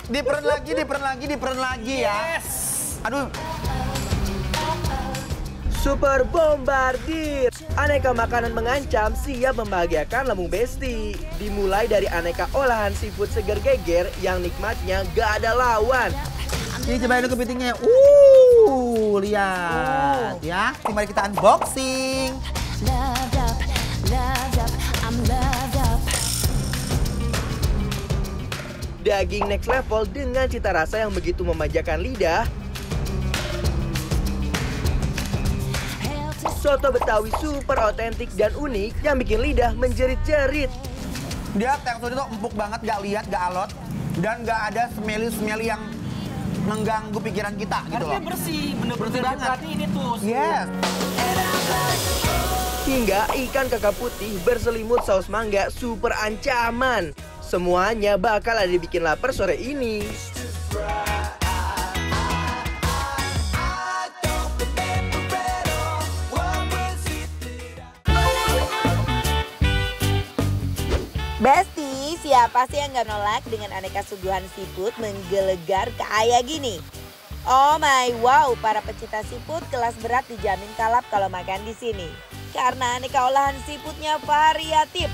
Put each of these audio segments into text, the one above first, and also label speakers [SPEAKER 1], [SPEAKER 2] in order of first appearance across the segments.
[SPEAKER 1] Diperan lagi ya. Aduh.
[SPEAKER 2] Super Bombardir. Aneka makanan mengancam siap membahagiakan lambung Besti. Dimulai dari aneka olahan seafood seger geger yang nikmatnya gak ada lawan.
[SPEAKER 1] Ini cobain dulu kepitingnya. Lihat ya. Mari kita unboxing.
[SPEAKER 2] Daging next level dengan cita rasa yang begitu memanjakan lidah. Soto Betawi super otentik dan unik yang bikin lidah menjerit-jerit.
[SPEAKER 1] Dia teksturnya tuh empuk banget, gak lihat, gak alot. Dan gak ada smelly-smelly yang mengganggu pikiran kita gitu loh.
[SPEAKER 3] Harusnya bersih, bener-bener
[SPEAKER 1] banget.
[SPEAKER 3] berarti ini tuh.
[SPEAKER 1] Yes.
[SPEAKER 2] Hingga ikan kakap putih berselimut saus mangga super ancaman. Semuanya bakal ada dibikin lapar sore ini.
[SPEAKER 4] Besti, siapa sih yang gak nolak dengan aneka suguhan seafood menggelegar kayak gini? Oh my wow, para pecinta seafood kelas berat dijamin kalap kalau makan di sini. Karena aneka olahan seafoodnya variatif.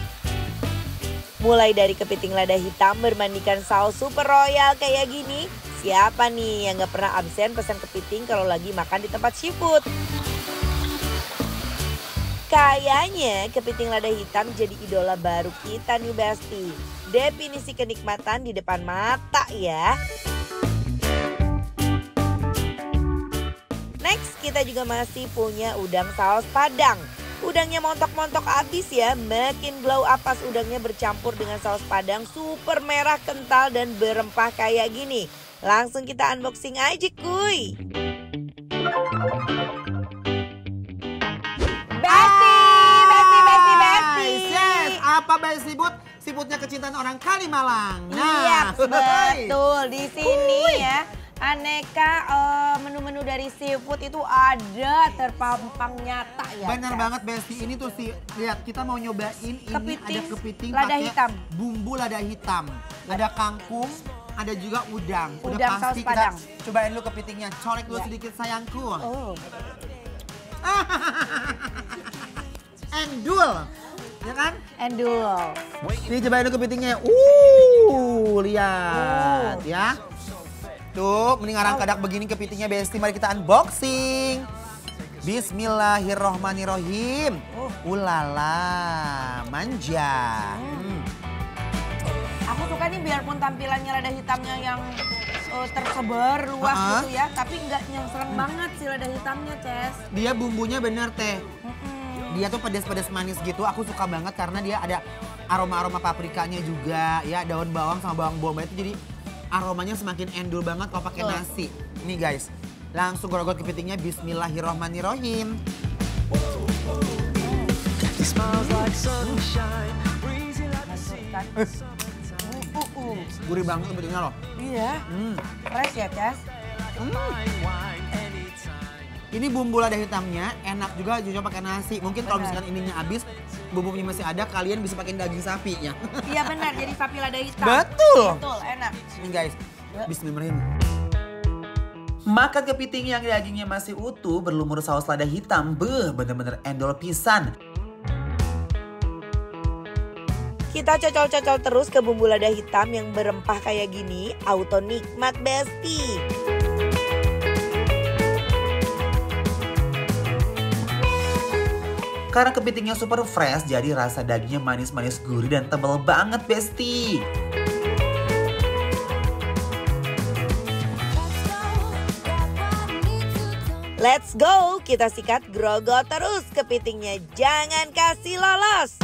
[SPEAKER 4] Mulai dari kepiting lada hitam bermandikan saus super royal kayak gini. Siapa nih yang gak pernah absen pesan kepiting kalau lagi makan di tempat seafood? Kayaknya kepiting lada hitam jadi idola baru kita nih Besti. Definisi kenikmatan di depan mata ya. Next kita juga masih punya udang saus Padang. Udangnya montok-montok abis ya, makin glow up pas udangnya bercampur dengan saus Padang super merah kental dan berempah kayak gini. Langsung kita unboxing aja kuy.
[SPEAKER 1] Apa Besti seafood? Seafoodnya kecintaan orang Kalimalang.
[SPEAKER 4] Iya betul, di sini ya. Aneka menu-menu dari seafood itu ada terpampang nyata ya.
[SPEAKER 1] Bener banget Besti, ini tuh sih lihat kita mau nyobain ini ada kepiting
[SPEAKER 4] lada
[SPEAKER 1] pakai
[SPEAKER 4] hitam.
[SPEAKER 1] Bumbu lada hitam. Ada kangkung, ada juga udang.
[SPEAKER 4] Udang
[SPEAKER 1] Udah pasti
[SPEAKER 4] saus Padang.
[SPEAKER 1] kita cobain dulu kepitingnya. Colek dulu sedikit sayangku.
[SPEAKER 4] Oh.
[SPEAKER 1] Endul. Ya kan?
[SPEAKER 4] Endul.
[SPEAKER 1] Ini cobain dulu kepitingnya. Lihat ya. Tuh, mending kadak begini kepitingnya Besti. Mari kita unboxing. Bismillahirrohmanirrohim. Ulala, manja.
[SPEAKER 4] Aku suka nih biarpun tampilannya lada hitamnya yang tersebar luas gitu ya. Tapi nggak yang serem banget si lada hitamnya, Ces.
[SPEAKER 1] Dia bumbunya bener teh. Dia tuh pedas-pedas manis gitu. Aku suka banget karena dia ada aroma-aroma paprikanya juga. Ya, daun bawang sama bawang bombay itu jadi aromanya semakin endul banget kalau pakai nasi. Nih guys, langsung goreng kepitingnya. Bismillahirrohmanirrohim. Gurih banget kepitingnya loh.
[SPEAKER 4] Iya, fresh ya Ces.
[SPEAKER 1] Ini bumbu lada hitamnya enak juga pakai nasi. Mungkin kalau misalkan ininya habis, bumbunya masih ada, kalian bisa pakai daging sapi ya.
[SPEAKER 4] Iya benar, jadi sapi lada hitam.
[SPEAKER 1] Betul.
[SPEAKER 4] Betul, enak.
[SPEAKER 1] Ini guys, bismillahirrahmanirrahim.
[SPEAKER 3] Makan kepiting yang dagingnya masih utuh berlumur saus lada hitam, bener-bener endol pisan.
[SPEAKER 4] Kita cocol-cocol terus ke bumbu lada hitam yang berempah kayak gini, auto nikmat Besti.
[SPEAKER 3] Karena kepitingnya super fresh, jadi rasa dagingnya manis-manis gurih dan tebal banget Besti.
[SPEAKER 4] Let's go, kita sikat grogot terus kepitingnya, jangan kasih lolos.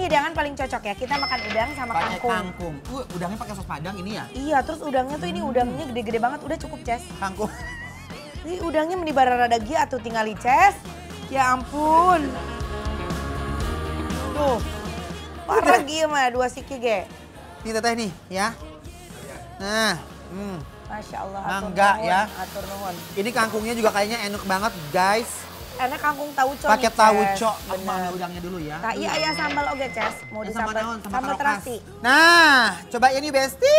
[SPEAKER 4] Hidangan paling cocok ya, kita makan udang sama
[SPEAKER 1] Pakai
[SPEAKER 4] kangkung.
[SPEAKER 1] kangkung. Udangnya pakai sos Padang ini ya?
[SPEAKER 4] Iya, terus udangnya tuh ini udangnya gede-gede banget, udah cukup Ces.
[SPEAKER 1] Kangkung.
[SPEAKER 4] Ini udangnya meni bararada gia atau tinggal Ces. Ya ampun. Tuh, parah gia mah dua siki ge.
[SPEAKER 1] Ini teteh nih ya. Nah,
[SPEAKER 4] Masya Allah.
[SPEAKER 1] Mangga ya.
[SPEAKER 4] Atur nuhun.
[SPEAKER 1] Ini kangkungnya juga kayaknya enak banget guys.
[SPEAKER 4] Enak kangkung tauco.
[SPEAKER 1] Pakai
[SPEAKER 4] nih,
[SPEAKER 1] tauco.
[SPEAKER 4] Ces.
[SPEAKER 1] Aku ambil udangnya dulu ya.
[SPEAKER 4] Nah, iya ayah sambal oge, Ces. Mau
[SPEAKER 1] Sama
[SPEAKER 4] disambal
[SPEAKER 1] daun, sama
[SPEAKER 4] sambal
[SPEAKER 1] kerokas.
[SPEAKER 4] terasi.
[SPEAKER 1] Nah, coba ini Besti.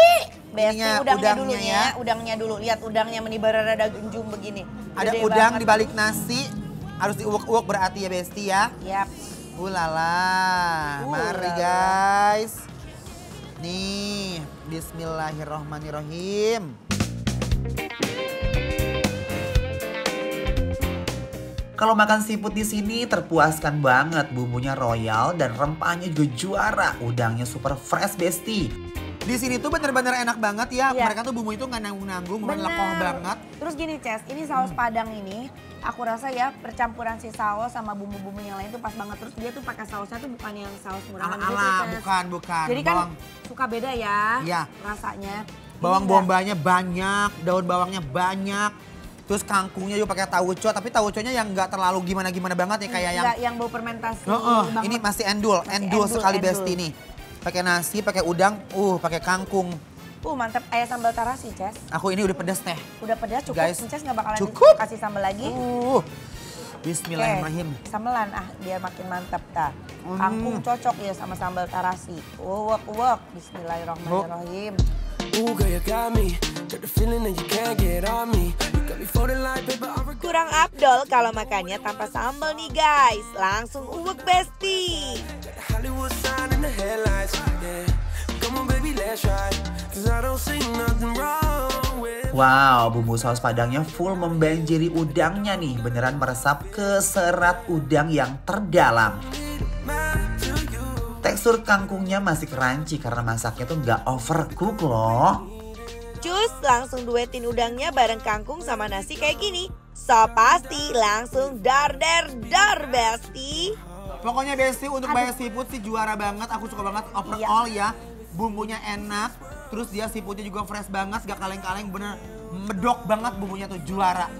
[SPEAKER 4] Besti
[SPEAKER 1] Ininya,
[SPEAKER 4] udangnya dulu
[SPEAKER 1] ya.
[SPEAKER 4] ya. Udangnya dulu. Lihat udangnya menibar rada genjung begini.
[SPEAKER 1] Ada
[SPEAKER 4] Gede
[SPEAKER 1] udang
[SPEAKER 4] banget.
[SPEAKER 1] di balik nasi. Harus diuwek-uwek berarti ya Besti ya.
[SPEAKER 4] Yap.
[SPEAKER 1] Ulala, mari
[SPEAKER 4] Ulala.
[SPEAKER 1] guys. Nih, bismillahirrohmanirrohim.
[SPEAKER 3] Kalau makan seafood di sini terpuaskan banget, bumbunya royal dan rempahnya juga juara. Udangnya super fresh, Besti.
[SPEAKER 1] Di sini tuh bener-bener enak banget ya.
[SPEAKER 4] Iya.
[SPEAKER 1] Mereka tuh bumbu itu nggak nanggung-nanggung,
[SPEAKER 4] Bener.
[SPEAKER 1] melekoh banget.
[SPEAKER 4] Terus gini, Ces, ini saus Padang ini, aku rasa ya percampuran si saus sama bumbu-bumbu yang lain tuh pas banget. Terus dia tuh pakai sausnya tuh bukan yang saus murahan gitu,
[SPEAKER 1] Ala-ala,
[SPEAKER 4] Ces.
[SPEAKER 1] bukan.
[SPEAKER 4] Jadi kan
[SPEAKER 1] Bawang,
[SPEAKER 4] suka beda ya
[SPEAKER 1] Iya.
[SPEAKER 4] rasanya.
[SPEAKER 1] bawang
[SPEAKER 4] Ini enggak.
[SPEAKER 1] bombanya banyak, daun bawangnya banyak. Terus kangkungnya juga pakai tauco, tapi tauconya yang nggak terlalu gimana-gimana banget ya kayak yang.
[SPEAKER 4] Enggak yang bau fermentasi. banget.
[SPEAKER 1] Ini masih endul,
[SPEAKER 4] Masih
[SPEAKER 1] endul sekali
[SPEAKER 4] endul.
[SPEAKER 1] Besti nih. Pakai nasi, pakai udang, pakai kangkung.
[SPEAKER 4] Mantap, ayah sambal terasi, Ces.
[SPEAKER 1] Aku ini udah pedas teh.
[SPEAKER 4] Udah pedas cukup,
[SPEAKER 1] Guys,
[SPEAKER 4] Ces nggak bakalan
[SPEAKER 1] cukup.
[SPEAKER 4] kasih sambal lagi.
[SPEAKER 1] Bismillahirrahmanirrahim.
[SPEAKER 4] Sambelan biar makin mantap ta. Kangkung cocok ya sama sambal terasi. Uwek. Bismillahirrahmanirrahim.
[SPEAKER 5] Ooh, girl, you got me. Got the feeling that you can't get on me. You got me folding like paper.
[SPEAKER 4] Kurang afdol kalau makannya tanpa sambal nih guys. Langsung uwek Besti.
[SPEAKER 5] Hollywood sign in the headlights. Yeah. Come on, baby, let's ride. 'Cause I don't see nothing wrong with.
[SPEAKER 3] Wow, bumbu saus padangnya full membanjiri udangnya nih. Beneran meresap ke serat udang yang terdalam. Tekstur kangkungnya masih crunchy karena masaknya tuh nggak overcook loh.
[SPEAKER 4] Cus, langsung duetin udangnya bareng kangkung sama nasi kayak gini. So pasti langsung dar Besti.
[SPEAKER 1] Pokoknya Besti untuk bayar seafood sih juara banget. Aku suka banget overall ya. Bumbunya enak. Terus dia seafoodnya juga fresh banget. Gak kaleng-kaleng, bener medok banget bumbunya tuh juara.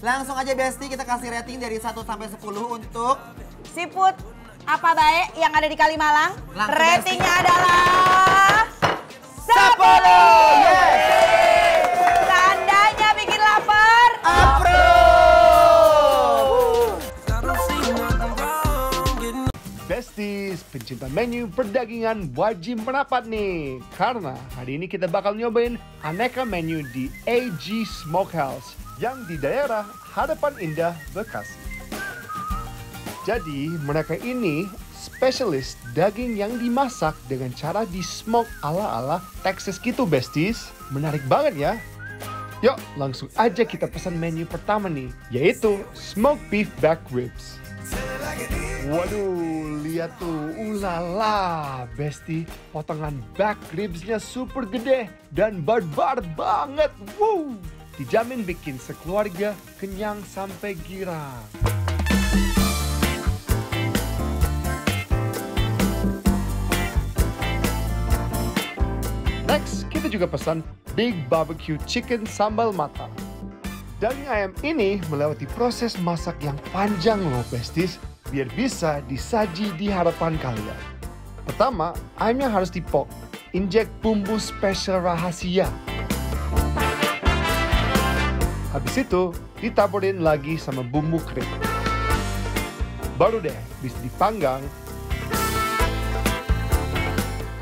[SPEAKER 1] Langsung aja Besti kita kasih rating dari 1 sampai 10 untuk
[SPEAKER 4] Seafood apa baik yang ada di Kalimalang?
[SPEAKER 1] Langsung
[SPEAKER 4] Ratingnya
[SPEAKER 1] Besti.
[SPEAKER 4] adalah
[SPEAKER 1] 10. Yes.
[SPEAKER 4] Tandanya bikin lapar.
[SPEAKER 1] Approve.
[SPEAKER 5] I don't see nothing wrong getting.
[SPEAKER 6] Besties, pencinta menu perdagingan wajib merapat nih. Karena hari ini kita bakal nyobain aneka menu di AG Smokehouse yang di daerah Harapan Indah, Bekasi. Jadi mereka ini spesialis daging yang dimasak dengan cara di-smoke ala-ala Texas gitu besties. Menarik banget ya. Yuk langsung aja kita pesan menu pertama nih, yaitu smoked beef back ribs. Waduh, lihat tuh, ulala, Besti, potongan back ribsnya super gede dan barbar banget. Wow, dijamin bikin sekeluarga kenyang sampai girang. Next, kita juga pesan Big Barbecue Chicken Sambal Mata. Daging ayam ini melewati proses masak yang panjang loh besties, biar bisa disaji di hadapan kalian. Pertama, ayamnya harus dipok, injek bumbu spesial rahasia. Habis itu, ditaburin lagi sama bumbu kering. Baru deh, bisa dipanggang.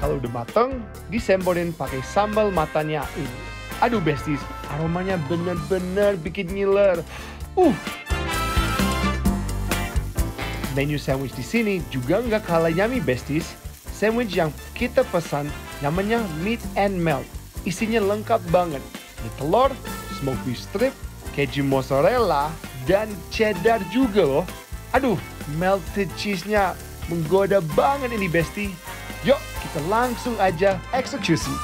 [SPEAKER 6] Kalau udah mateng, disemborin pakai sambal matanya ini. Aduh besties, aromanya bener-bener bikin ngiler. Menu sandwich di sini juga nggak kalah yummy besties. Sandwich yang kita pesan namanya Meat and Melt. Isinya lengkap banget. Ada telur, smoked beef strip, keju mozzarella, dan cheddar juga loh. Aduh, melted cheese-nya menggoda banget ini bestie. Yuk, kita langsung aja eksekusi.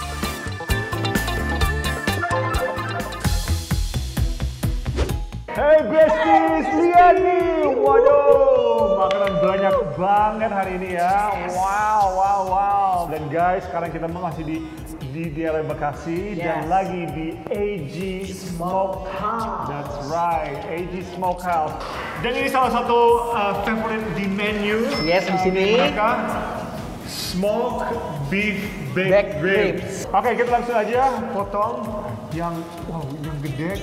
[SPEAKER 6] Hey besties, lihat nih. Waduh, makanan banyak banget hari ini ya. Wow. Dan guys, sekarang kita masih di daerah Bekasi dan lagi di AG Smokehouse. That's right, AG Smokehouse. Dan ini salah satu favorit di menu.
[SPEAKER 1] Yes, di sini.
[SPEAKER 6] Mereka smoked beef baked ribs. Oke, kita langsung aja potong yang gede.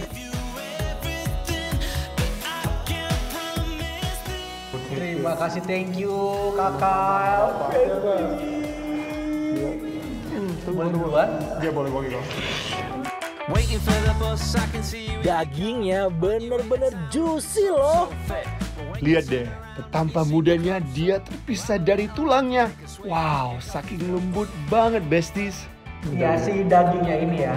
[SPEAKER 7] Terima kasih, thank you kakak. Boleh duluan?
[SPEAKER 6] Dia boleh gitu.
[SPEAKER 5] Waiting for the bus, I can see you.
[SPEAKER 2] Dagingnya bener-bener juicy loh.
[SPEAKER 6] Lihat deh, betapa mudanya dia terpisah dari tulangnya. Wow, saking lembut banget besties.
[SPEAKER 7] Ya si dagingnya ini ya,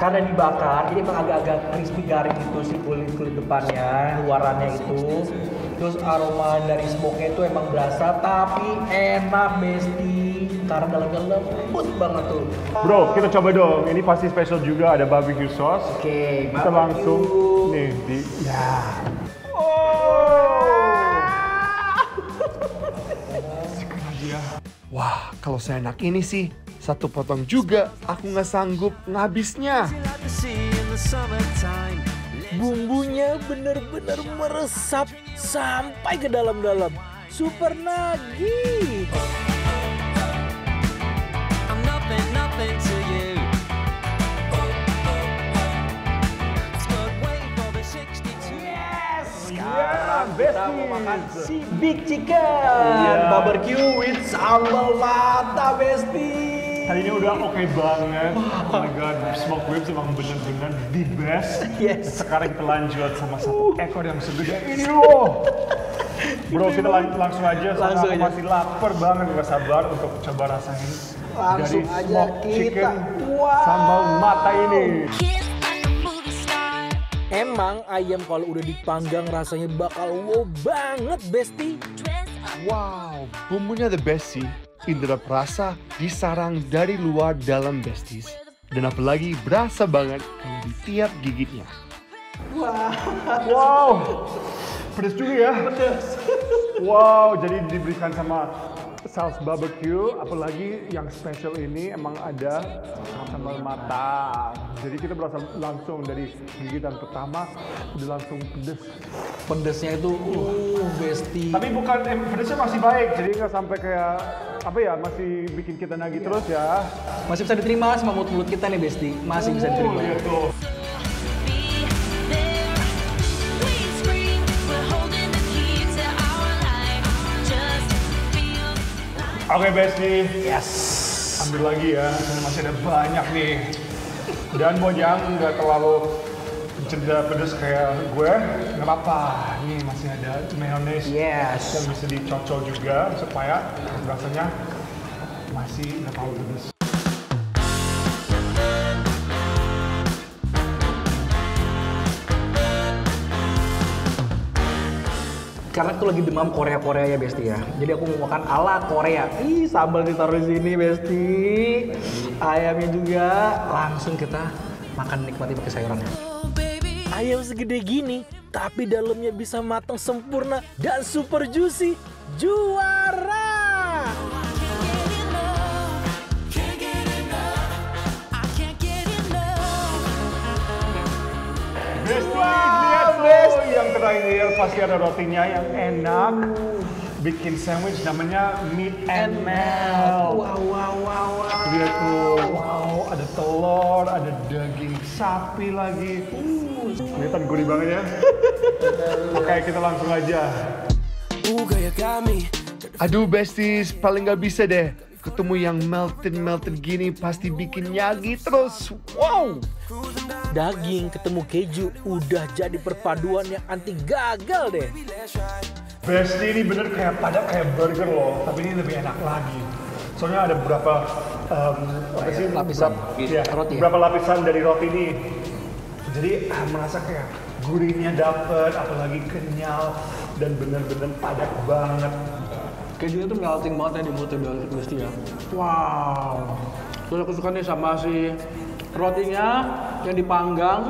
[SPEAKER 7] karena dibakar, ini emang agak-agak crispy garing itu si kulit depannya, luarannya itu. Terus aroma dari smoke-nya itu emang berasa, tapi enak besti. Karena dalamnya lembut banget tuh.
[SPEAKER 6] Bro, kita coba dong. Ini pasti spesial juga, ada barbecue sauce.
[SPEAKER 7] Oke,
[SPEAKER 6] Kita langsung nih di Wah, kalau seenak ini sih, satu potong juga, aku nggak sanggup ngabisnya.
[SPEAKER 5] Like the sea in the summertime.
[SPEAKER 2] Bumbunya bener-bener meresap sampai ke dalam-dalam. Super nagih.
[SPEAKER 5] I'm nothing to you. But wait for the 62.
[SPEAKER 7] sekarang kita mau makan si big chicken barbecue with sambal mata besti.
[SPEAKER 6] Hari ini udah oke banget. Oh my god, smoked ribs emang bener-bener the best.
[SPEAKER 7] Yes.
[SPEAKER 6] Sekarang kita lanjut sama satu ekor yang segede ini loh. Bro, kita langsung aja. Soalnya aku masih lapar banget, gak sabar untuk coba rasain
[SPEAKER 7] Langsung
[SPEAKER 6] dari
[SPEAKER 7] aja
[SPEAKER 6] smoked
[SPEAKER 7] kita.
[SPEAKER 6] chicken
[SPEAKER 7] Wow.
[SPEAKER 6] sambal mata ini.
[SPEAKER 2] Emang ayam kalau udah dipanggang rasanya bakal wow banget besti.
[SPEAKER 6] Wow, bumbunya the best sih. Indra perasa disarang dari luar dalam besties. Dan apalagi berasa banget kalau di tiap gigitnya. Wow, pedas juga ya. Pedas. Wow, jadi diberikan sama saus barbecue, apalagi yang spesial ini emang ada sambal mata. Jadi kita berasa langsung dari gigitan pertama udah langsung pedes.
[SPEAKER 7] Pedesnya itu besti.
[SPEAKER 6] Tapi bukan pedesnya masih baik, jadi nggak sampai kayak apa ya, masih bikin kita nagih terus ya.
[SPEAKER 7] Masih bisa diterima sama mulut kita nih besti. Masih bisa diterima.
[SPEAKER 6] Lihat tuh. Oke Besti,
[SPEAKER 7] Yes.
[SPEAKER 6] ambil lagi ya, karena masih ada banyak nih. Dan buat yang nggak terlalu pecinta pedas kayak gue, nggak apa-apa. Nih masih ada mayonnaise
[SPEAKER 7] Yes.
[SPEAKER 6] yang bisa dicocol juga supaya rasanya masih nggak terlalu pedas.
[SPEAKER 7] Karena aku lagi demam Korea ya besti ya. Jadi aku mau makan ala Korea. Ih, sambal ditaruh di sini besti. Ayamnya juga. Langsung kita makan nikmati pakai sayurannya.
[SPEAKER 2] Ayam segede gini, tapi dalamnya bisa matang sempurna dan super juicy. Juara!
[SPEAKER 6] Besti, lihat tuh yang terakhir pasti ada rotinya yang enak. Bikin sandwich namanya meat and melt.
[SPEAKER 7] Wow.
[SPEAKER 6] Lihat tuh, wow, ada telur, ada daging sapi lagi. Kelihatan gurih banget ya. Oke, kita langsung aja.
[SPEAKER 5] Ooh, girl, you got me.
[SPEAKER 6] Aduh besties, paling gak bisa deh. Ketemu yang melted gini pasti bikin nyagi terus. Wow.
[SPEAKER 2] Daging ketemu keju udah jadi perpaduan yang anti gagal deh.
[SPEAKER 6] Besti ini bener kayak padat kayak burger loh, tapi ini lebih enak lagi. Soalnya ada beberapa
[SPEAKER 7] lapisan
[SPEAKER 6] roti, beberapa lapisan dari roti ini. Jadi merasa kayak gurihnya dapet, apalagi kenyal dan bener-bener padat banget.
[SPEAKER 7] Kejunya tuh melting banget ya di mulutnya besti ya. Wow. Terus aku suka nih sama si rotinya yang dipanggang.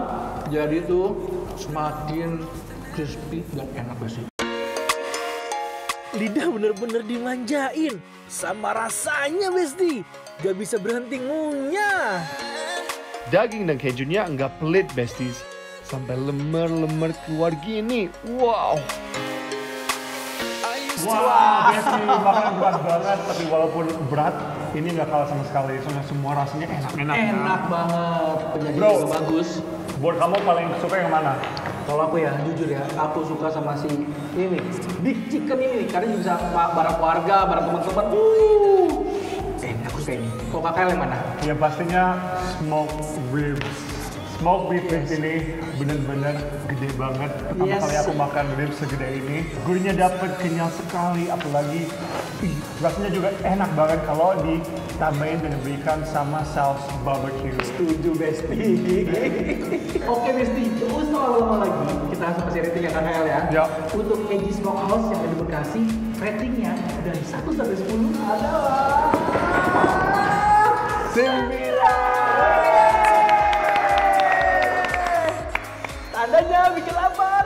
[SPEAKER 7] Jadi tuh semakin crispy dan enak besti.
[SPEAKER 2] Lidah bener-bener dimanjain sama rasanya besti. Gak bisa berhenti ngunyah.
[SPEAKER 6] Daging dan kejunya nggak pelit besties, sampai lemer-lemer keluar gini. Wow. Wah, Besti makanan berat banget, tapi walaupun berat, ini nggak kalah sama sekali. Soalnya semua rasanya enak-enak.
[SPEAKER 7] Enak banget, penyajian
[SPEAKER 6] Bro.
[SPEAKER 7] juga bagus.
[SPEAKER 6] Buat kamu paling suka yang mana?
[SPEAKER 7] Kalau aku ya, jujur ya, aku suka sama si ini, big chicken ini, karena bisa bareng keluarga, bareng teman-teman. Aku suka ini. Kalau kakak yang mana?
[SPEAKER 6] Ya pastinya smoked ribs. Smoked beef ribs ini bener-bener gede banget. Pertama
[SPEAKER 7] Yes.
[SPEAKER 6] kali aku makan ribs segede ini. Gurihnya dapet, kenyal sekali. Apalagi rasanya juga enak banget kalau ditambahin dan diberikan sama saus barbecue.
[SPEAKER 7] Setuju, Besti. Oke, Besti, nggak usah lama-lama lagi. Kita langsung kasih rating ya, KKL ya.
[SPEAKER 6] Ya.
[SPEAKER 7] Untuk Eji Smokehouse yang ada di Bekasi, ratingnya dari 1 sampai 10 adalah 9. Tandanya bikin lapar.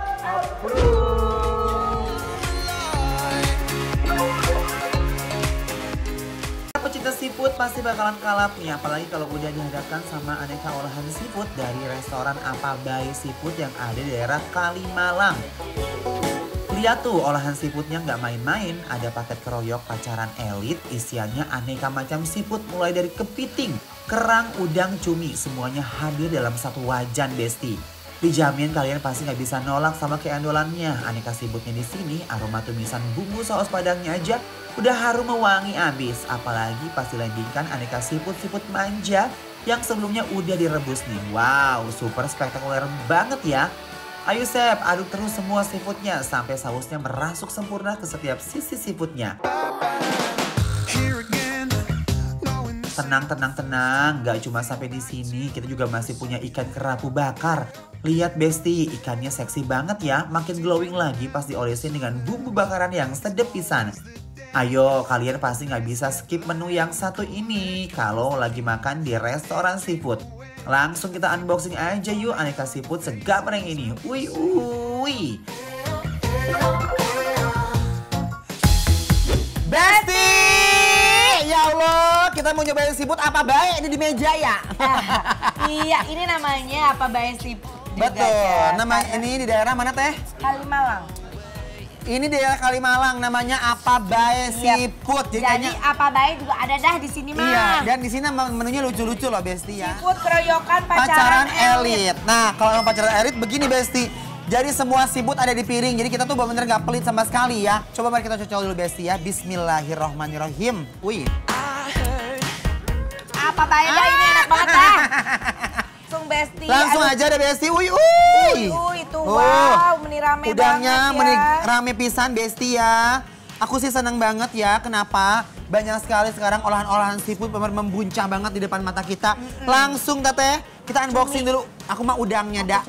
[SPEAKER 3] Pecinta seafood pasti bakalan kalap nih, apalagi kalau udah dihadapkan sama aneka olahan seafood dari restoran Apa Bae Seafood yang ada di daerah Kalimalang. Lihat tuh olahan seafoodnya nggak main-main, ada paket keroyok pacaran elit, isiannya aneka macam seafood mulai dari kepiting, kerang, udang, cumi, semuanya hadir dalam satu wajan Besti. Dijamin kalian pasti nggak bisa nolak sama keendolannya. Aneka seafoodnya di sini, aroma tumisan bumbu saus padangnya aja udah harum mewangi abis. Apalagi pas dilandingkan aneka seafood manja yang sebelumnya udah direbus nih. Wow, super spektakuler banget ya. Ayo Sep, aduk terus semua seafoodnya sampai sausnya merasuk sempurna ke setiap sisi seafoodnya. Tenang, gak cuma sampai di sini, kita juga masih punya ikan kerapu bakar. Lihat Besti, ikannya seksi banget ya, makin glowing lagi pas diolesin dengan bumbu bakaran yang sedep pisan. Ayo, kalian pasti nggak bisa skip menu yang satu ini kalau lagi makan di restoran seafood. Langsung kita unboxing aja yuk aneka seafood segamer yang ini. Wih.
[SPEAKER 1] Besti! Ya Allah, kita mau nyobain seafood Apa Bae ini di meja ya?
[SPEAKER 4] Iya, ini namanya Apa Bae Seafood.
[SPEAKER 1] Betul, nama ini di daerah mana teh?
[SPEAKER 4] Kalimalang.
[SPEAKER 1] Ini di daerah Kalimalang, namanya Apa Bae Seafood.
[SPEAKER 4] Jadi
[SPEAKER 1] kayaknya-
[SPEAKER 4] Apa Bae juga ada dah di sini mah.
[SPEAKER 1] Iya, dan di sini menunya lucu-lucu loh Besti ya.
[SPEAKER 4] Seafood keroyokan
[SPEAKER 1] Pacaran elit. Nah, kalau yang pacaran elit begini Besti. Jadi semua seafood ada di piring. Jadi kita tuh bener-bener gak pelit sama sekali ya. Coba mari kita cocol dulu Besti ya. Bismillahirrohmanirrohim. Wih.
[SPEAKER 4] Apa Bae dah ini enak banget dah. Langsung Besti.
[SPEAKER 1] Langsung
[SPEAKER 4] Aduh.
[SPEAKER 1] aja deh Besti. Wih.
[SPEAKER 4] Itu wow, meni rame
[SPEAKER 1] Udangnya
[SPEAKER 4] banget ya.
[SPEAKER 1] rame pisan Besti ya. Aku sih seneng banget ya. Kenapa? Banyak sekali sekarang olahan-olahan seafood membuncah banget di depan mata kita. Langsung Teteh, kita unboxing dulu. Aku mah udangnya dah.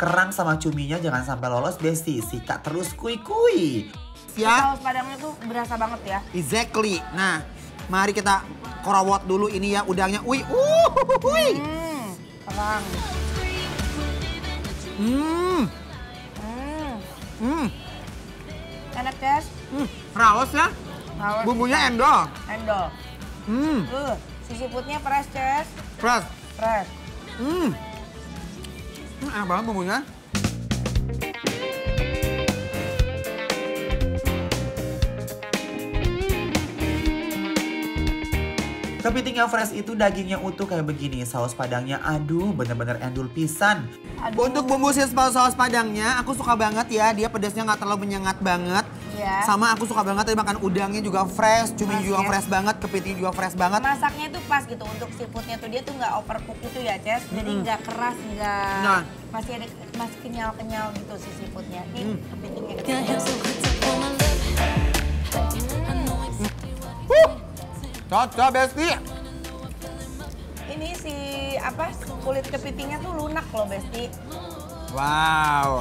[SPEAKER 3] Kerang sama cuminya jangan sampai lolos Besti, sikat terus kuy-kuy.
[SPEAKER 1] Ya,
[SPEAKER 4] Saus padangnya tuh berasa banget ya.
[SPEAKER 1] exactly. Nah, mari kita korowot dulu ini ya udangnya. Wih.
[SPEAKER 4] Kerang. Enak Ces.
[SPEAKER 1] Raos ya.
[SPEAKER 4] Raos.
[SPEAKER 1] Bumbunya endol.
[SPEAKER 4] Endol. Si seafoodnya fresh Ces.
[SPEAKER 1] Fresh.
[SPEAKER 4] Fresh.
[SPEAKER 1] Enak banget bumbunya.
[SPEAKER 3] Kepiting yang fresh itu dagingnya utuh kayak begini, saus padangnya aduh bener-bener endul pisan.
[SPEAKER 1] Untuk bumbu saus padangnya, aku suka banget ya. Dia pedasnya nggak terlalu menyengat banget.
[SPEAKER 4] Iya.
[SPEAKER 1] Sama aku suka banget tadi makan udangnya juga fresh, cumi juga fresh banget, kepiting juga fresh banget.
[SPEAKER 4] Masaknya tuh pas gitu untuk seafoodnya tuh dia tuh nggak overcook gitu ya Ces. Jadi nggak keras, nggak
[SPEAKER 1] Nah.
[SPEAKER 4] masih kenyal-kenyal gitu si seafoodnya. Nih kepitingnya kecil.
[SPEAKER 1] Cocok Besti.
[SPEAKER 4] Ini si apa kulit kepitingnya tuh lunak loh Besti.
[SPEAKER 1] Wow.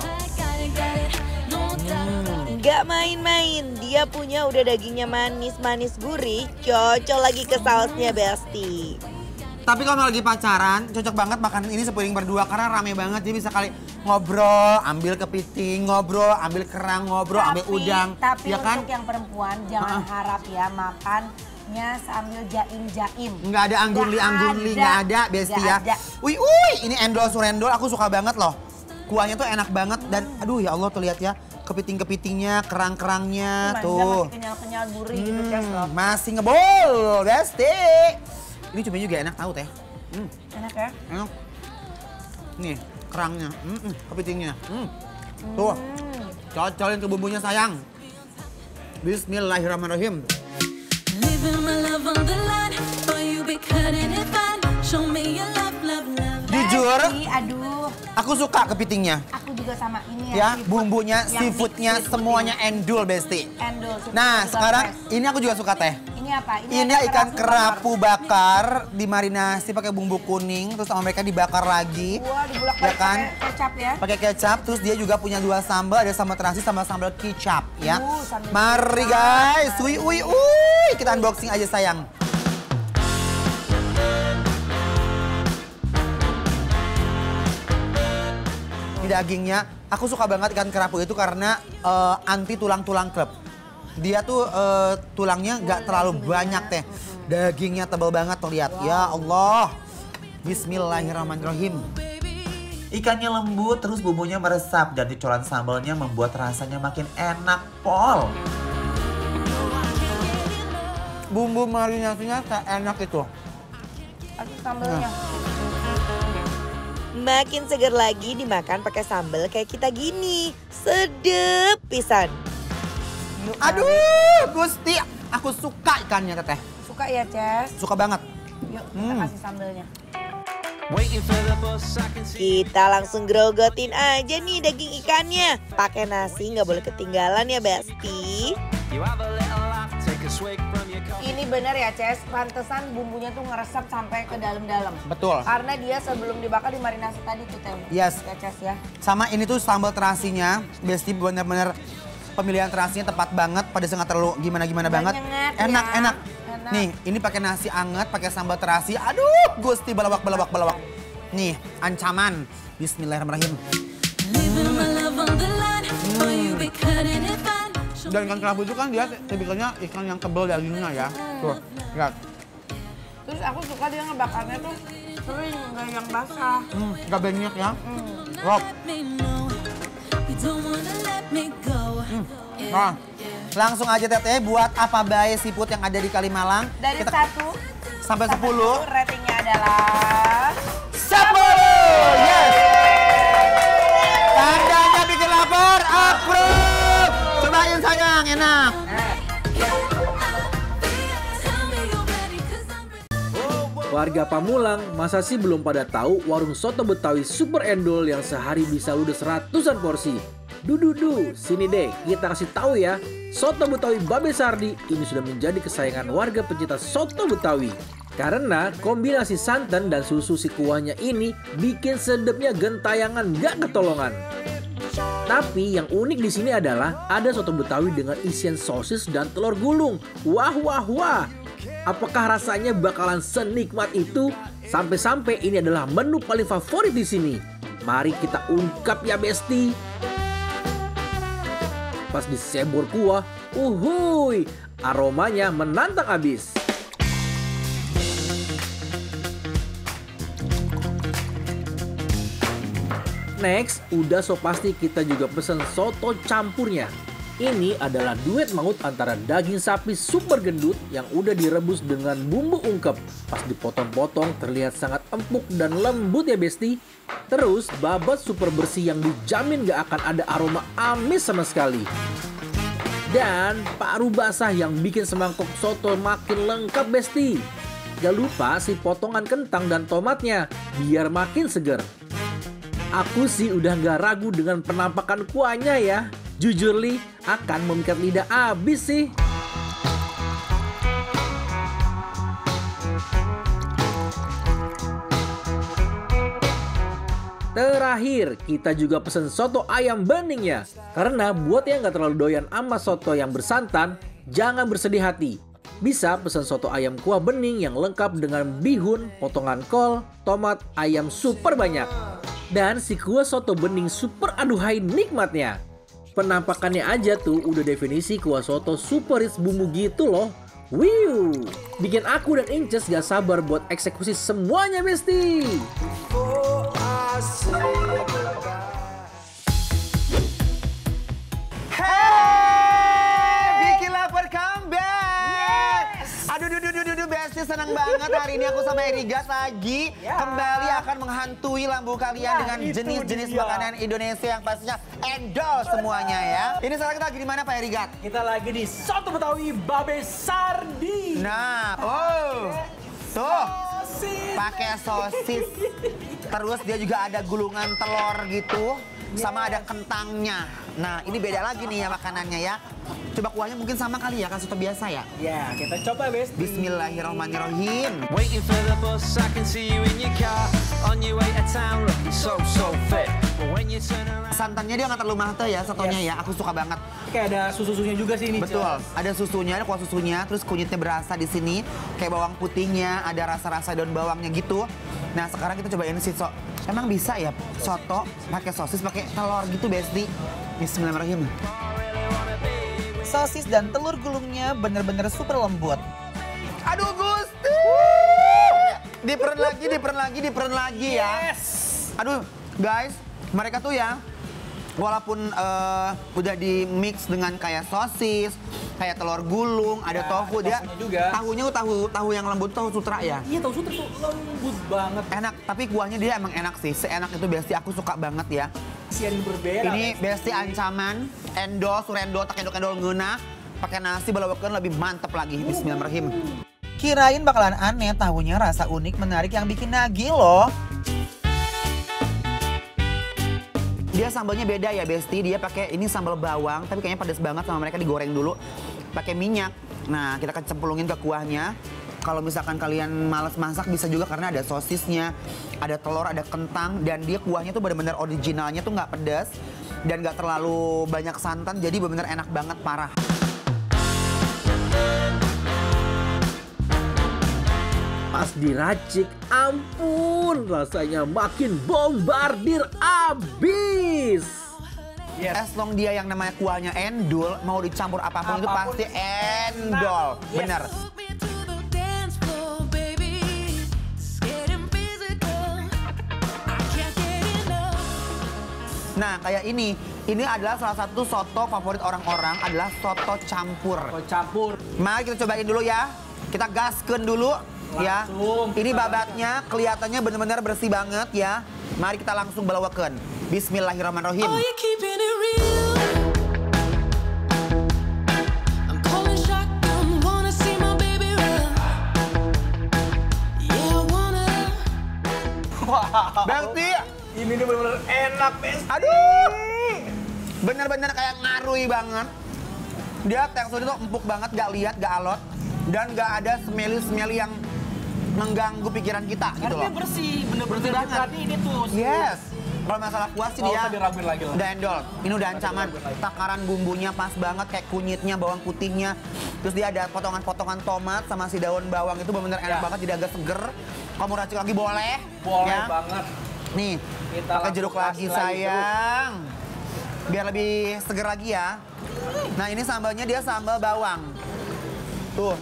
[SPEAKER 4] Nggak main-main, dia punya udah dagingnya manis-manis gurih, cocok lagi ke sausnya Besti.
[SPEAKER 1] Tapi kalau lagi pacaran, cocok banget makanan ini sepiring berdua karena rame banget. Jadi bisa kali ngobrol, ambil kepiting, ngobrol, ambil kerang, ngobrol, ambil udang.
[SPEAKER 4] Tapi
[SPEAKER 1] ya kan?
[SPEAKER 4] untuk yang perempuan jangan harap ya makannya sambil jaim-jaim.
[SPEAKER 1] Nggak ada anggurli, nggak ada Besti ya.
[SPEAKER 4] Nggak ada.
[SPEAKER 1] Wih, ini endol surendol aku suka banget loh. Kuahnya tuh enak banget dan aduh ya Allah tuh lihat ya. kepiting-kepitingnya, kerang-kerangnya
[SPEAKER 4] tuh.
[SPEAKER 1] tuh.
[SPEAKER 4] Masih kenyal-kenyal gurih gitu, Ces loh.
[SPEAKER 1] Masih ngebol, Besti. Ini cumi juga enak tahu teh.
[SPEAKER 4] Enak ya?
[SPEAKER 1] Enak. Nih, kerangnya, kepitingnya. Tuh, cocolin ke bumbunya sayang. Bismillahirrahmanirrahim.
[SPEAKER 8] Leaving my love on the line, or you be cutting it fine. Show me your love, love, love.
[SPEAKER 1] Jujur,
[SPEAKER 4] Aduh,
[SPEAKER 1] aku suka kepitingnya.
[SPEAKER 4] aku juga sama ini
[SPEAKER 1] Ya,
[SPEAKER 4] seafood.
[SPEAKER 1] bumbunya,
[SPEAKER 4] Yang
[SPEAKER 1] seafoodnya,
[SPEAKER 4] mix
[SPEAKER 1] semuanya endul, Besti.
[SPEAKER 4] endul. seafood
[SPEAKER 1] Nah,
[SPEAKER 4] juga
[SPEAKER 1] sekarang
[SPEAKER 4] fresh.
[SPEAKER 1] ini aku juga suka teh.
[SPEAKER 4] Ini apa?
[SPEAKER 1] Ini
[SPEAKER 4] ada
[SPEAKER 1] ikan kerapu bakar, dimarinasi pakai bumbu kuning, terus sama mereka dibakar lagi.
[SPEAKER 4] Wah, dibulak
[SPEAKER 1] Ya kan?
[SPEAKER 4] pakai kecap ya.
[SPEAKER 1] Pakai kecap, terus dia juga punya 2 sambal, ada sambal terasi sama sambal kicap ya.
[SPEAKER 4] Sambal
[SPEAKER 1] Mari
[SPEAKER 4] kicap.
[SPEAKER 1] guys, ui, kita unboxing aja sayang. Di dagingnya, aku suka banget ikan kerapu itu karena anti tulang-tulang klep. Dia tuh tulangnya nggak terlalu banyak teh. Dagingnya tebal banget tuh lihat. Ya Allah. Bismillahirrahmanirrahim.
[SPEAKER 3] Ikannya lembut, terus bumbunya meresap dan cocolan sambalnya membuat rasanya makin enak pol.
[SPEAKER 1] Bumbu marinasinya enak itu.
[SPEAKER 4] Aduh, sambalnya.
[SPEAKER 9] Makin seger lagi dimakan pakai sambal kayak kita gini. Sedep pisan.
[SPEAKER 1] Aduh, Gusti, aku suka ikannya teteh.
[SPEAKER 4] Suka ya, Ces?
[SPEAKER 1] Suka banget.
[SPEAKER 4] Yuk, kita kasih sambalnya.
[SPEAKER 9] Kita langsung grogotin aja nih daging ikannya. Pakai nasi nggak boleh ketinggalan ya, Besti.
[SPEAKER 4] Ini bener ya, Ces. Pantesan bumbunya tuh ngeresep sampai ke dalam-dalam.
[SPEAKER 1] Betul.
[SPEAKER 4] Karena dia sebelum dibakar dimarinasi tadi tuh, Teh.
[SPEAKER 1] Yes.
[SPEAKER 4] Ya, Ces ya.
[SPEAKER 1] Sama ini tuh sambal terasinya, Besti bener-bener pemilihan terasinya tepat banget, pada nggak terlalu gimana-gimana banget.
[SPEAKER 4] Nyengat
[SPEAKER 1] Enak,
[SPEAKER 4] ya.
[SPEAKER 1] enak.
[SPEAKER 4] Enak.
[SPEAKER 1] Nih, ini pakai nasi anget, pakai sambal terasi. Aduh, Gusti balawak. Nih, ancaman. Bismillahirrahmanirrahim.
[SPEAKER 8] Leaving my love on the line, or you be cutting it fine.
[SPEAKER 1] Dan ikan kerapu itu kan dia tipikalnya ikan yang tebal dagingnya ya. Tuh, lihat.
[SPEAKER 4] Terus aku suka dia ngebakarnya tuh kering, nggak yang basah.
[SPEAKER 1] Nggak banyak ya. Rob.
[SPEAKER 8] Let me know you don't wanna let me go.
[SPEAKER 1] Nah, langsung aja teteh buat apa bae seafood yang ada di Kalimalang.
[SPEAKER 4] Dari 1
[SPEAKER 1] sampai 10.
[SPEAKER 4] ratingnya adalah
[SPEAKER 1] 10! Yes! Tandanya bikin lapar, approve! Cobain sayang, enak.
[SPEAKER 8] Tell me you're ready, 'cause I'm ready.
[SPEAKER 7] Warga Pamulang, masa sih belum pada tahu warung soto Betawi Super Endul yang sehari bisa ludes ratusan porsi? Duh, sini deh kita kasih tahu ya. Soto Betawi Babe Sardi ini sudah menjadi kesayangan warga pencinta soto Betawi. Karena kombinasi santan dan susu si kuahnya ini bikin sedepnya gentayangan gak ketolongan. Tapi yang unik di sini adalah ada soto Betawi dengan isian sosis dan telur gulung. Wah. Apakah rasanya bakalan senikmat itu? Sampai-sampai ini adalah menu paling favorit di sini. Mari kita ungkap ya, Besti. Pas disebur kuah, uhuy, aromanya menantang abis. Next, udah so pasti kita juga pesen soto campurnya. Ini adalah duet maut antara daging sapi super gendut yang udah direbus dengan bumbu ungkep. Pas dipotong-potong terlihat sangat empuk dan lembut ya Besti. Terus babat super bersih yang dijamin gak akan ada aroma amis sama sekali. Dan paru basah yang bikin semangkok soto makin lengkap Besti. Gak lupa si potongan kentang dan tomatnya biar makin seger. Aku sih udah gak ragu dengan penampakan kuahnya ya. Jujur Li, akan memikat lidah abis sih. Terakhir, kita juga pesen soto ayam beningnya. Karena buat yang gak terlalu doyan sama soto yang bersantan, jangan bersedih hati. Bisa pesen soto ayam kuah bening yang lengkap dengan bihun, potongan kol, tomat, ayam super banyak. Dan si kuah soto bening super aduhai nikmatnya. Penampakannya aja tuh udah definisi kuah soto super rich bumbu gitu loh. Wiu, bikin aku dan Inces gak sabar buat eksekusi semuanya Besti.
[SPEAKER 1] senang banget hari ini aku sama Erigas lagi kembali akan menghantui lambung kalian dengan jenis-jenis makanan Indonesia yang pastinya endol semuanya ya. Ini sekarang kita lagi di mana Pak Erigat?
[SPEAKER 7] Kita lagi di Soto Betawi Babe Sardi.
[SPEAKER 1] Nah, tuh pakai sosis. Terus dia juga ada gulungan telur gitu, sama ada kentangnya. Nah, ini beda lagi nih ya makanannya ya. Coba kuahnya mungkin sama kali ya, kan soto biasa ya?
[SPEAKER 7] Ya, kita coba Besti.
[SPEAKER 1] Bismillahirrahmanirrahim.
[SPEAKER 5] Waiting for the bus, I can see you in your car. On your way to town, looking so fit. But when you turn around...
[SPEAKER 1] Santannya dia nggak terlalu mahal ya sotonya ya, aku suka banget.
[SPEAKER 7] Kayak ada susu-susunya juga sih ini.
[SPEAKER 1] Betul, ada susunya, ada kuah susunya, terus kunyitnya berasa di sini. Kayak bawang putihnya, ada rasa-rasa daun bawangnya gitu. Nah, sekarang kita cobain sih, emang bisa ya soto pakai sosis, pakai telur gitu, Besti? Bismillahirrahmanirrahim.
[SPEAKER 3] Sosis dan telur gulungnya bener-bener super lembut.
[SPEAKER 1] Aduh Gusti! Diperen lagi ya. Aduh guys, mereka tuh ya, walaupun udah di mix dengan kayak sosis, kayak telur gulung, ada tofu, dia tahunya tahu yang lembut, tahu sutra ya.
[SPEAKER 7] Iya, tahu sutra tuh lembut banget.
[SPEAKER 1] Enak, tapi kuahnya dia emang enak sih. Seenak itu Besti, aku suka banget ya.
[SPEAKER 7] Isian berbeda.
[SPEAKER 1] Ini Besti ancaman, endol, surendol, tak endol ngeunah, pakai nasi balawakeun lebih mantep lagi. Bismillahirrahmanirrahim.
[SPEAKER 3] Kirain bakalan aneh, tahunya rasa unik menarik yang bikin nagih loh.
[SPEAKER 1] Dia sambalnya beda ya Besti, dia pakai ini sambal bawang, tapi kayaknya pedas banget sama mereka digoreng dulu. Pakai minyak. Nah, kita akan cemplungin ke kuahnya. Kalau misalkan kalian males masak bisa juga karena ada sosisnya, ada telur, ada kentang, dan dia kuahnya tuh benar-benar originalnya tuh nggak pedas dan nggak terlalu banyak santan, jadi benar-benar enak banget parah.
[SPEAKER 10] Pas diracik, ampun rasanya makin bombardir abis.
[SPEAKER 1] As long dia yang namanya kuahnya endul, mau dicampur apapun itu pasti endol, bener. Nah, kayak ini adalah salah satu soto favorit orang-orang, adalah soto campur.
[SPEAKER 7] Soto campur.
[SPEAKER 1] Mari kita cobain dulu ya. Kita gaskeun dulu ya. Ini babatnya kelihatannya benar-benar bersih banget ya. Mari kita langsung balawakeun. Bismillahirrahmanirrahim.
[SPEAKER 8] Oh, you're keeping it real. I'm calling shotgun, wanna see my baby run. Yeah, I wanna.
[SPEAKER 1] Berarti
[SPEAKER 7] ini benar-benar enak, Besti.
[SPEAKER 1] aduh, bener-bener kayak ngarui banget. Dia teksturnya tuh empuk banget, gak liat, gak alot, dan gak ada smelly yang mengganggu pikiran kita gitu loh.
[SPEAKER 7] Artinya bersih, bener-bener
[SPEAKER 1] banget.
[SPEAKER 7] tadi ini tuh.
[SPEAKER 1] Yes. Kalau masalah kuah sih
[SPEAKER 7] Nggak
[SPEAKER 1] dia
[SPEAKER 7] usah diraguin lagi lah.
[SPEAKER 1] udah endol. Ini udah ancaman. Takaran bumbunya pas banget, kayak kunyitnya, bawang putihnya. Terus dia ada potongan-potongan tomat sama si daun bawang itu bener-bener enak banget, jadi agak seger. Kamu racik lagi boleh.
[SPEAKER 7] Boleh
[SPEAKER 1] ya.
[SPEAKER 7] banget.
[SPEAKER 1] Nih,
[SPEAKER 7] Kita
[SPEAKER 1] pakai jeruk
[SPEAKER 7] langsung
[SPEAKER 1] lagi
[SPEAKER 7] kasih lagi,
[SPEAKER 1] sayang. Biar lebih seger lagi ya. Nah, ini sambalnya dia sambal bawang. Tuh.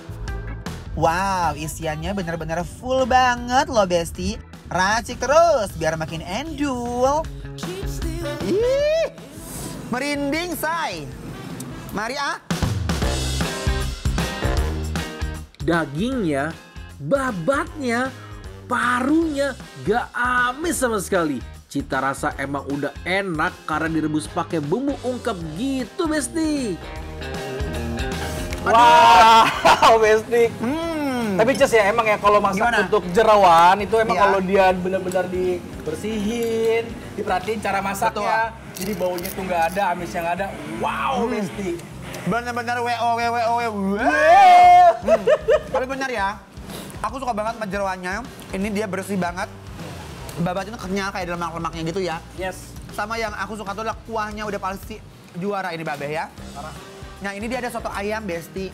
[SPEAKER 3] Wow, isiannya bener-bener full banget loh Besti. Racik terus biar makin endul.
[SPEAKER 1] Ih, merinding say. Mari ah.
[SPEAKER 10] Dagingnya, babatnya, parunya gak amis sama sekali. Cita rasa emang udah enak karena direbus pakai bumbu ungkep gitu, Besti.
[SPEAKER 7] Wow, Besti. Tapi Ces ya emang ya kalau masak untuk jerawan itu emang kalau dia benar-benar dibersihin, diperhatiin cara masaknya. Jadi baunya tuh nggak ada, amisnya nggak ada. Wow, Besti.
[SPEAKER 1] Bener-bener WO. Tapi bener ya, aku suka banget sama jeroannya. Ini dia bersih banget. Babatnya tuh kenyal kayak ada lemak-lemaknya gitu ya.
[SPEAKER 7] Yes.
[SPEAKER 1] Sama yang aku suka tuh adalah kuahnya udah pasti juara ini Babeh ya. Nah ini dia ada soto ayam Besti.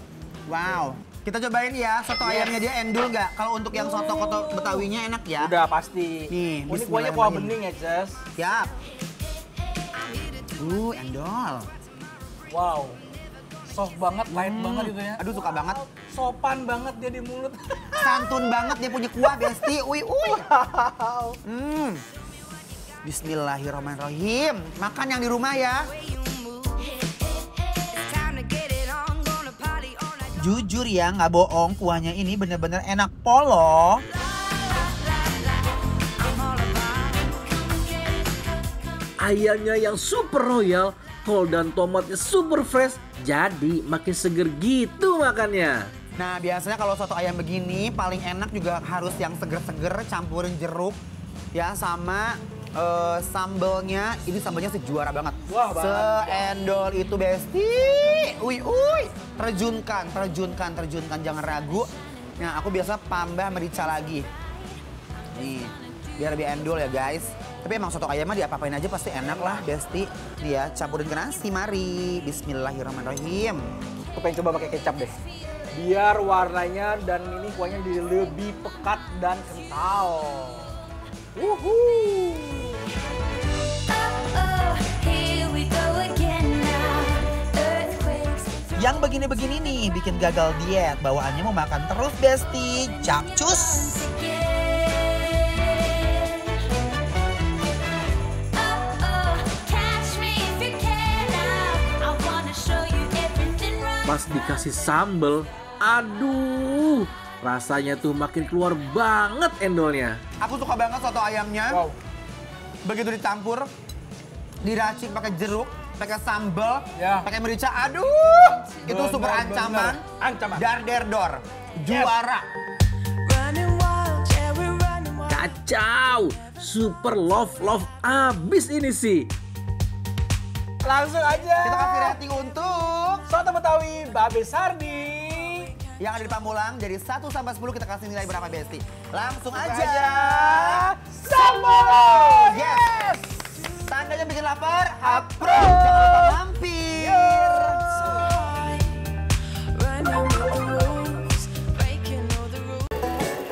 [SPEAKER 1] Wow. Kita cobain ya, soto ayamnya dia endul nggak? Kalau untuk yang soto Betawinya enak ya?
[SPEAKER 7] Udah pasti.
[SPEAKER 1] Nih,
[SPEAKER 7] ini kuahnya kuah bening ya, Ces.
[SPEAKER 1] Siap. Endol.
[SPEAKER 7] Wow. Soft banget, light banget itu ya.
[SPEAKER 1] Aduh suka banget.
[SPEAKER 7] Sopan banget dia di mulut.
[SPEAKER 1] Santun banget dia punya kuah Besti. Uy. Bismillahirrahmanirrahim. Makan yang di rumah ya.
[SPEAKER 3] Jujur ya, nggak bohong, kuahnya ini bener-bener enak polo.
[SPEAKER 10] Ayamnya yang super royal, kol dan tomatnya super fresh, jadi makin seger gitu makannya.
[SPEAKER 1] Nah biasanya kalau soto ayam begini paling enak juga harus yang seger-seger, campurin jeruk ya sama sambelnya. Ini sambelnya sejuara banget.
[SPEAKER 7] Wah, banget.
[SPEAKER 1] Seendol itu Besti. Uy, terjunkan, jangan ragu. Nah aku biasa tambah merica lagi. Nih, biar lebih endol ya guys. Tapi emang soto ayam mah diapa-apain aja pasti enak lah Besti. Nih ya, campurin ke nasi, mari. Bismillahirrahmanirrahim.
[SPEAKER 7] Aku pengen coba pakai kecap deh. Biar warnanya dan ini kuahnya jadi lebih pekat dan kental. Wuhuu.
[SPEAKER 3] Yang begini-begini nih bikin gagal diet. Bawaannya mau makan terus Besti. Capcus.
[SPEAKER 10] Pas dikasih sambel, aduh, rasanya tuh makin keluar banget endolnya.
[SPEAKER 1] Aku suka banget soto ayamnya.
[SPEAKER 7] Wow.
[SPEAKER 1] Begitu dicampur, diracik pakai jeruk, pakai sambal,
[SPEAKER 7] Ya.
[SPEAKER 1] pakai merica. Aduh, itu super ancaman.
[SPEAKER 7] Ancaman.
[SPEAKER 1] Dar juara.
[SPEAKER 10] Kacau, super love abis ini sih.
[SPEAKER 7] Langsung aja.
[SPEAKER 1] Kita kasih rating untuk
[SPEAKER 7] Soto Betawi Babe Sardi.
[SPEAKER 1] yang ada di Pamulang. Jadi 1 sampai 10 kita kasih nilai berapa Besti? Langsung aja.
[SPEAKER 7] Sambal.
[SPEAKER 1] Yes. Tandanya bikin lapar. Approve. Jangan lupa mampir.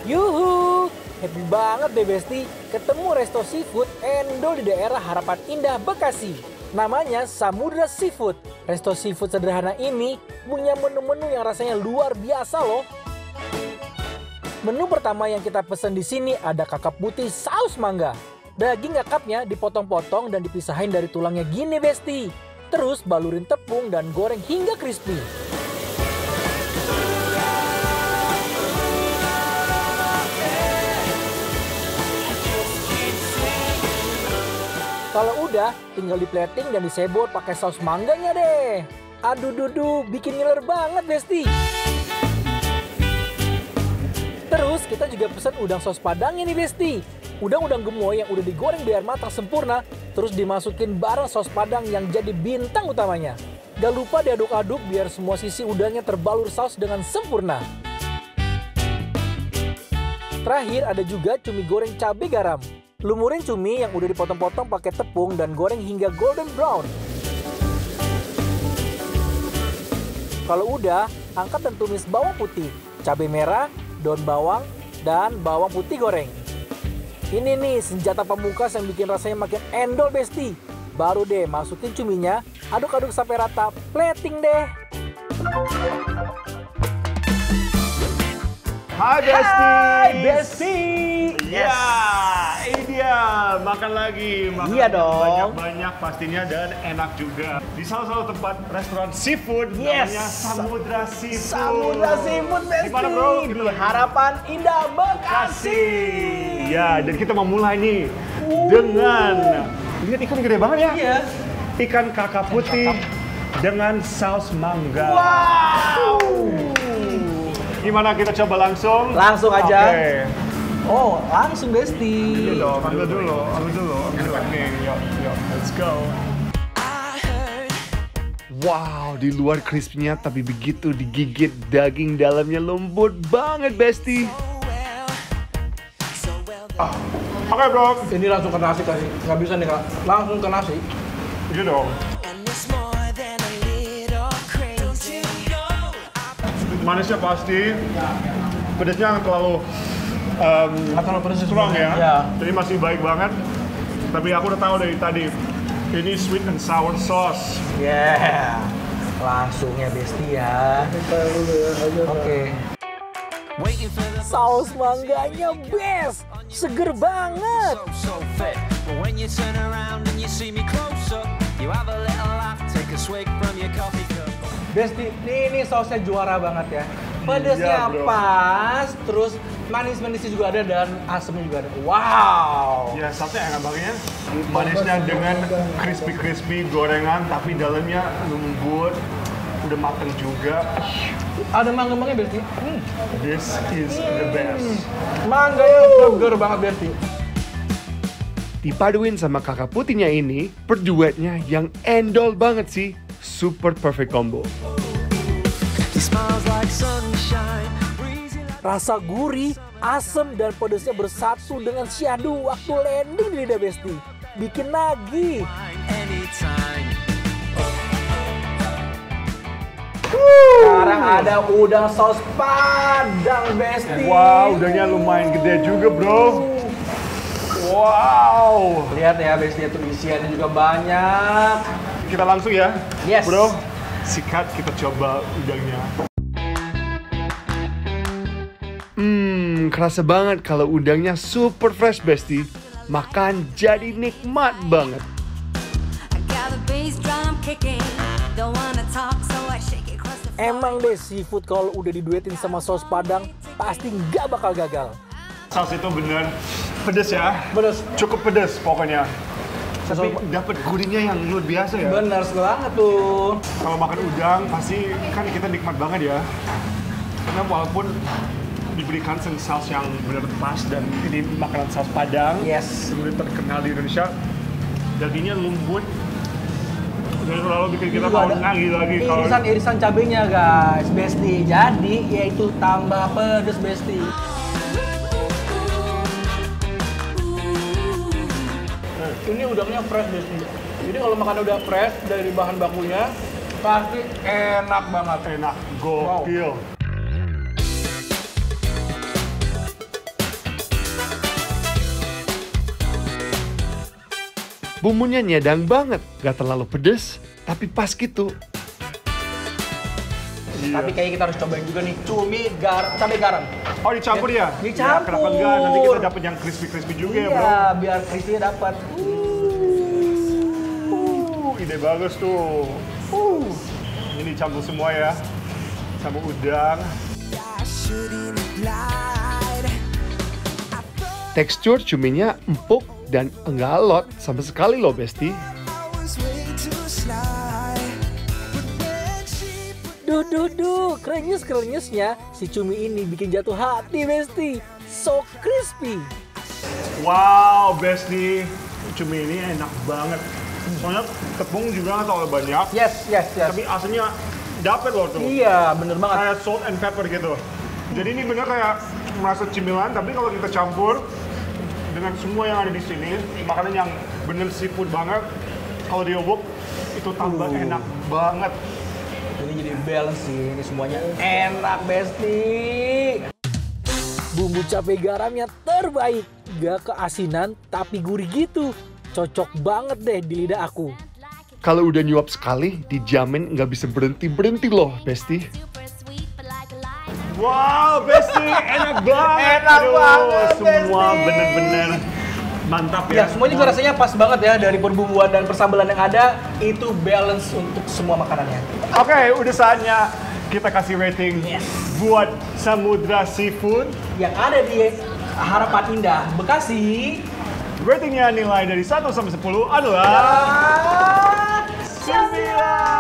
[SPEAKER 7] Yuhu, happy banget deh Besti ketemu resto seafood endol di daerah Harapan Indah, Bekasi. Namanya Samudra Seafood. Resto seafood sederhana ini punya menu-menu yang rasanya luar biasa loh. Menu pertama yang kita pesan di sini ada kakap putih saus mangga. Daging kakapnya dipotong-potong dan dipisahin dari tulangnya gini Besti. Terus balurin tepung dan goreng hingga crispy. Kalau udah, tinggal di-plating dan disebor pakai saus mangganya deh. Aduh dudu, bikin ngiler banget Besti. Terus kita juga pesan udang saus padangnya nih Besti. Udang-udang gemoy yang udah digoreng biar matang sempurna, terus dimasukin bareng saus padang yang jadi bintang utamanya. Gak lupa diaduk-aduk biar semua sisi udangnya terbalur saus dengan sempurna. Terakhir ada juga cumi goreng cabai garam. Lumurin cumi yang udah dipotong-potong pakai tepung dan goreng hingga golden brown. Kalau udah, angkat dan tumis bawang putih, cabai merah, daun bawang, dan bawang putih goreng. Ini nih senjata pamungkas yang bikin rasanya makin endol Besti. Baru deh masukin cuminya, aduk-aduk sampai rata, plating deh.
[SPEAKER 6] Hai Besti.
[SPEAKER 7] Hai Besti.
[SPEAKER 6] Ya, ini dia. Makan lagi. Makan
[SPEAKER 7] Iya dong.
[SPEAKER 6] banyak-banyak pastinya dan enak juga. Di salah satu tempat restoran seafood namanya Samudra Seafood.
[SPEAKER 7] Samudra Seafood Besti.
[SPEAKER 6] Di mana bro?
[SPEAKER 7] Di Harapan Indah Bekasi.
[SPEAKER 6] Ya, dan kita mau mulai nih dengan lihat ikan gede banget ya.
[SPEAKER 7] Iya.
[SPEAKER 6] Ikan kakap putih dengan saus mangga.
[SPEAKER 7] Wow.
[SPEAKER 6] Gimana kita coba langsung?
[SPEAKER 7] Langsung aja.
[SPEAKER 6] Oke.
[SPEAKER 7] Oh, langsung Besti.
[SPEAKER 6] Ambil dulu. Nih, yuk, let's go. Wow, di luar crispy-nya tapi begitu digigit daging dalamnya lembut banget, Besti. Oke, bro.
[SPEAKER 7] Ini langsung ke nasi kasih. Nggak bisa nih Kak. Langsung ke nasi.
[SPEAKER 6] Gitu dong. Manisnya pasti, pedasnya nggak terlalu strong ya.
[SPEAKER 7] Iya.
[SPEAKER 6] Jadi masih baik banget. Tapi aku udah tahu dari tadi, ini sweet and sour sauce.
[SPEAKER 7] Yeah. Langsung ya Besti ya. Oke. Saus mangganya best, seger banget. Besti, ini sausnya juara banget ya. Pedesnya
[SPEAKER 6] Iya, bro.
[SPEAKER 7] pas, terus manis-manisnya juga ada dan asamnya juga ada. Wow.
[SPEAKER 6] Ya, sausnya enak banget ya. Manisnya dengan crispy gorengan, tapi dalamnya lembut, udah mateng juga.
[SPEAKER 7] Ada mangga-mangga Besti.
[SPEAKER 6] This is the best.
[SPEAKER 7] Mangganya seger banget Besti.
[SPEAKER 6] Dipaduin sama kakak putihnya ini, perduetnya yang endol banget sih. Super perfect combo.
[SPEAKER 7] Rasa gurih, asam dan pedasnya bersatu dengan syahdu waktu landing di lidah Besti. Bikin nagih. Sekarang ada udang saus Padang Besti.
[SPEAKER 6] Wow, udangnya lumayan gede juga bro. Wow.
[SPEAKER 7] Lihat ya Besti, itu isiannya juga banyak.
[SPEAKER 6] Kita langsung ya,
[SPEAKER 7] Yes.
[SPEAKER 6] bro. Sikat, kita coba udangnya. Kerasa banget kalau udangnya super fresh Besti. Makan jadi nikmat banget.
[SPEAKER 7] Emang deh seafood kalau udah diduetin sama saus Padang pasti nggak bakal gagal.
[SPEAKER 6] Saus itu bener pedes ya.
[SPEAKER 7] Pedes.
[SPEAKER 6] Cukup pedes pokoknya. Tapi dapat gurihnya yang luar biasa ya.
[SPEAKER 7] Bener banget tuh.
[SPEAKER 6] Kalau makan udang pasti kan kita nikmat banget ya. Karena walaupun diberikan saus yang benar pas dan ini makanan saus Padang,
[SPEAKER 7] Yes.
[SPEAKER 6] sebelum terkenal di Indonesia, dagingnya lembut dan selalu bikin kita
[SPEAKER 7] Juga
[SPEAKER 6] mau
[SPEAKER 7] ada
[SPEAKER 6] nagih lagi. Kalau
[SPEAKER 7] irisan cabenya guys, Besti. Jadi yaitu tambah pedes Besti. Ini udangnya fresh Besti. Jadi kalau makan udah fresh dari bahan bakunya pasti enak banget.
[SPEAKER 6] enak, gokil. Bumbunya nyedang banget, gak terlalu pedes, tapi pas gitu.
[SPEAKER 7] Tapi kayaknya kita harus cobain juga nih cumi cabai garam.
[SPEAKER 6] Oh dicampur ya?
[SPEAKER 7] Dicampur.
[SPEAKER 6] Ya, kenapa enggak? Nanti kita dapat yang crispy-crispy juga ya bro.
[SPEAKER 7] Iya, biar crispy dapat.
[SPEAKER 6] Ide bagus tuh. Ini dicampur semua ya, sama udang. Tekstur cuminya empuk dan enggak alot sama sekali loh Besti.
[SPEAKER 7] Duh, krenyes-krenyesnya si cumi ini bikin jatuh hati Besti. So crispy.
[SPEAKER 6] Wow Besti, cumi ini enak banget. Soalnya tepung juga nggak terlalu banyak,
[SPEAKER 7] Yes.
[SPEAKER 6] tapi asamnya dapet loh tuh.
[SPEAKER 7] Iya, bener banget.
[SPEAKER 6] Kayak salt and pepper gitu. Jadi ini bener kayak merasa cemilan, tapi kalau kita campur dengan semua yang ada di sini, makanan yang bener seafood banget, kalau diobok itu tambah enak banget.
[SPEAKER 7] Ini jadi balance sih, ini semuanya enak Besti. Bumbu cabai garamnya terbaik, gak keasinan tapi gurih gitu. Cocok banget deh di lidah aku.
[SPEAKER 6] Kalau udah nyuap sekali, dijamin nggak bisa berhenti loh, Besti. Wow, Besti, enak banget.
[SPEAKER 7] Enak banget,
[SPEAKER 6] semua
[SPEAKER 7] Besti.
[SPEAKER 6] bener-bener mantap
[SPEAKER 7] Ya,
[SPEAKER 6] ya.
[SPEAKER 7] semuanya juga rasanya pas banget ya, dari perbumbuan dan persambalan yang ada, itu balance untuk semua makanannya.
[SPEAKER 6] Oke, udah saatnya kita kasih rating buat Samudra Seafood.
[SPEAKER 7] Yang ada di Harapan Indah, Bekasi.
[SPEAKER 6] Ratingnya nilai dari 1 sampai 10 adalah 9.